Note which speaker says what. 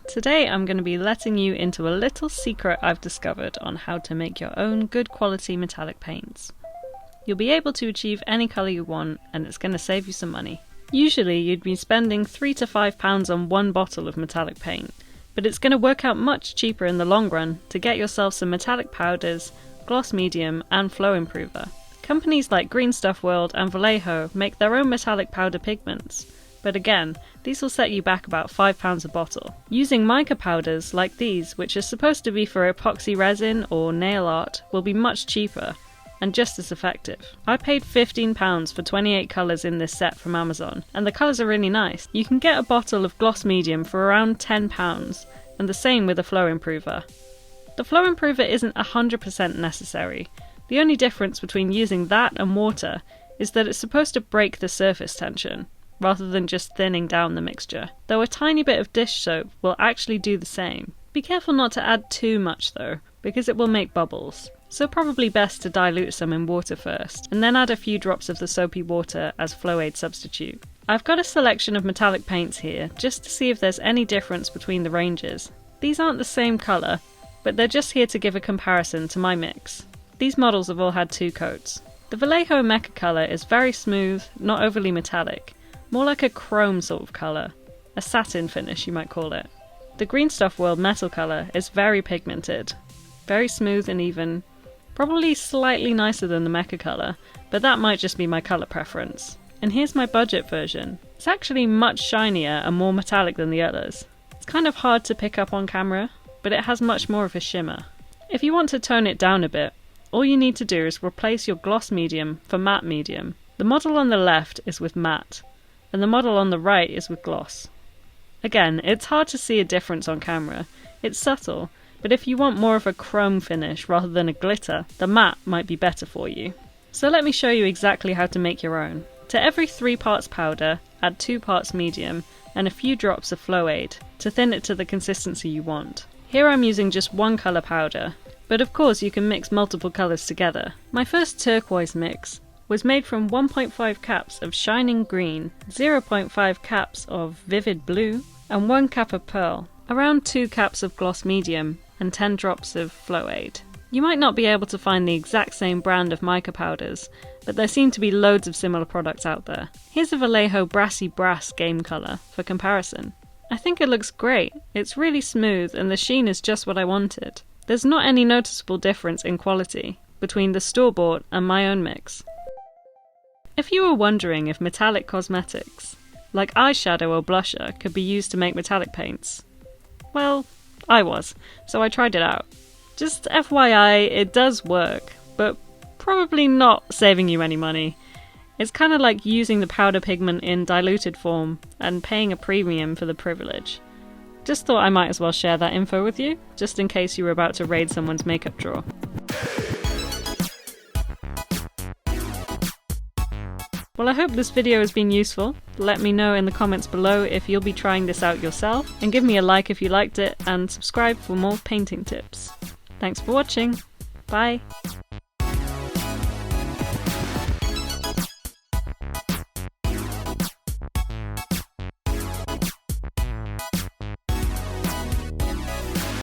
Speaker 1: Today I'm going to be letting you into a little secret I've discovered on how to make your own good quality metallic paints. You'll be able to achieve any colour you want, and it's going to save you some money. Usually you'd be spending £3 to £5 on one bottle of metallic paint, but it's going to work out much cheaper in the long run to get yourself some metallic powders, gloss medium and flow improver. Companies like Green Stuff World and Vallejo make their own metallic powder pigments, but again, these will set you back about £5 a bottle. Using mica powders like these, which are supposed to be for epoxy resin or nail art, will be much cheaper and just as effective. I paid £15 for 28 colours in this set from Amazon, and the colours are really nice. You can get a bottle of gloss medium for around £10, and the same with a flow improver. The flow improver isn't 100% necessary. The only difference between using that and water is that it's supposed to break the surface tension, rather than just thinning down the mixture, though a tiny bit of dish soap will actually do the same. Be careful not to add too much though, because it will make bubbles. So probably best to dilute some in water first, and then add a few drops of the soapy water as flow aid substitute. I've got a selection of metallic paints here, just to see if there's any difference between the ranges. These aren't the same colour, but they're just here to give a comparison to my mix. These models have all had 2 coats. The Vallejo Mecha colour is very smooth, not overly metallic, more like a chrome sort of colour, a satin finish you might call it. The Green Stuff World Metal colour is very pigmented, very smooth and even, probably slightly nicer than the Mecha colour, but that might just be my colour preference. And here's my budget version. It's actually much shinier and more metallic than the others. It's kind of hard to pick up on camera, but it has much more of a shimmer. If you want to tone it down a bit, all you need to do is replace your gloss medium for matte medium. The model on the left is with matte, and the model on the right is with gloss. Again, it's hard to see a difference on camera. It's subtle, but if you want more of a chrome finish rather than a glitter, the matte might be better for you. So let me show you exactly how to make your own. To every 3 parts powder, add 2 parts medium and a few drops of flow aid to thin it to the consistency you want. Here I'm using just 1 colour powder, but of course you can mix multiple colours together. My first turquoise mix was made from 1.5 caps of shining green, 0.5 caps of vivid blue, and 1 cap of pearl, around 2 caps of gloss medium, and 10 drops of flow aid. You might not be able to find the exact same brand of mica powders, but there seem to be loads of similar products out there. Here's a Vallejo Brassy Brass game colour for comparison. I think it looks great. It's really smooth and the sheen is just what I wanted. There's not any noticeable difference in quality between the store-bought and my own mix. If you were wondering if metallic cosmetics, like eyeshadow or blusher, could be used to make metallic paints, well, I was, so I tried it out. Just FYI, it does work, but probably not saving you any money. It's kind of like using the powder pigment in diluted form and paying a premium for the privilege. Just thought I might as well share that info with you, just in case you were about to raid someone's makeup drawer. Well, I hope this video has been useful. Let me know in the comments below if you'll be trying this out yourself, and give me a like if you liked it, and subscribe for more painting tips. Thanks for watching. Bye!